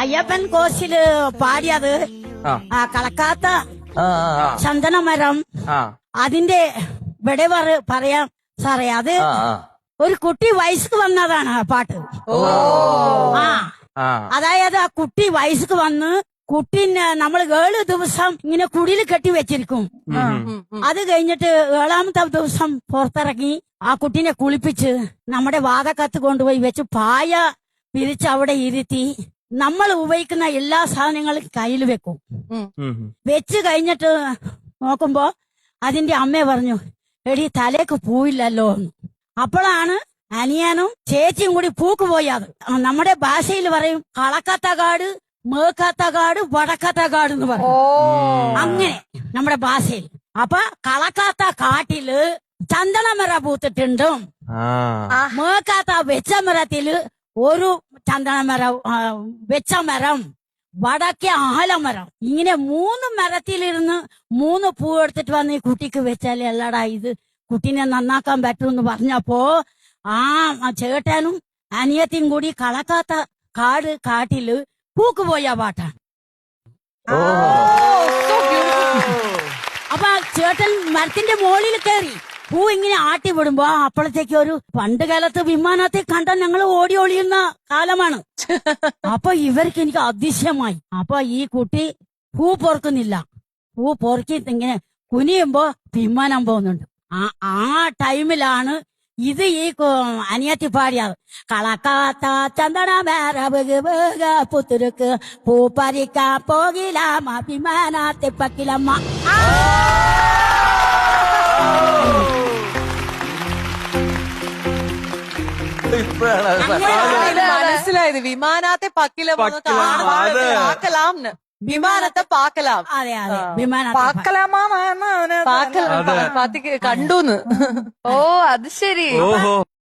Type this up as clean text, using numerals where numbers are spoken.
അയ്യപ്പൻ കോശില് പാടിയത് കളക്കാത്ത ചന്ദനമരം അതിന്റെ ഇവിടെ പറയാം സാറേ. അത് ഒരു കുട്ടി വയസ്സ് വന്നതാണ് ആ പാട്ട്. അതായത് ആ കുട്ടി വയസ്സ് വന്ന് കുട്ടീനെ നമ്മൾ 7 ദിവസം ഇങ്ങനെ കുടിയിൽ കെട്ടി വെച്ചിരിക്കും. അത് കഴിഞ്ഞിട്ട് 7ാമത്തെ ദിവസം പുറത്തിറങ്ങി ആ കുട്ടീനെ കുളിപ്പിച്ച് നമ്മുടെ വാതക്കത്ത് കൊണ്ടുപോയി വെച്ച് പായ പിരിച്ച് അവിടെ ഇരുത്തി നമ്മൾ ഉപയോഗിക്കുന്ന എല്ലാ സാധനങ്ങളും കയ്യിൽ വെക്കും. വെച്ച് കഴിഞ്ഞിട്ട് നോക്കുമ്പോ അതിന്റെ അമ്മ പറഞ്ഞു, എടി തലേക്ക് പൂവില്ലല്ലോ എന്ന്. അപ്പോഴാണ് അനിയനും ചേച്ചിയും കൂടി പൂക്ക് പോയത്. നമ്മുടെ ഭാഷയിൽ പറയും കളക്കാത്ത കാട്, മേക്കാത്ത കാട്, വടക്കാത്ത കാട് എന്ന് പറയും. അങ്ങനെ നമ്മുടെ ഭാഷയിൽ. അപ്പൊ കളക്കാത്ത കാട്ടില് ചന്ദനമര പൂത്തിട്ടുണ്ടും മേക്കാത്ത വെച്ചമരത്തില് ഒരു ചന്ദനമരം വെച്ചമരം, വടക്കേ ആലമരം, ഇങ്ങനെ 3 മരത്തിലിരുന്ന് 3 പൂ എടുത്തിട്ട് വന്ന് ഈ കുട്ടിക്ക് വെച്ചാൽ എല്ലാടാ ഇത് കുട്ടീനെ നന്നാക്കാൻ പറ്റുമെന്ന് പറഞ്ഞപ്പോ ആ ചേട്ടനും അനിയത്തിയും കൂടി കളക്കാത്ത കാട്ടില് പൂക്ക് പോയ പാട്ടാണ്. അപ്പൊ ചേട്ടൻ മരത്തിന്റെ മുകളിൽ കയറി പൂ ഇങ്ങനെ ആട്ടി വിടുമ്പോ അപ്പോഴത്തേക്ക് ഒരു പണ്ട് കാലത്ത് വിമാനത്തെ കണ്ട ഞങ്ങൾ ഓടി ഒളിയുന്ന കാലമാണ്. അപ്പൊ ഇവർക്ക് എനിക്ക് അതിശയമായി. അപ്പൊ ഈ കുട്ടി പൂ പൊറുക്കുന്നില്ല. പൂ പൊറുക്കി ഇങ്ങനെ കുനിയുമ്പോ വിമാനം പോകുന്നുണ്ട്. ആ ടൈമിലാണ് ഇത് ഈ അനിയത്തി പാടിയത്. കളക്കാത്ത ചന്ദന മേര പുത്തുരുക്ക് പൂ പറിക്കാ പോകിലാമ വിമാനത്തെ പക്കിലമ്മ. മനസ്സിലായത് വിമാനത്തെ പക്കില പാക്കലാംന്ന്. വിമാനത്തെ പാക്കലാം. അതെ അതെ, വിമാനം കണ്ടൂന്ന്. ഓ അത് ശരി.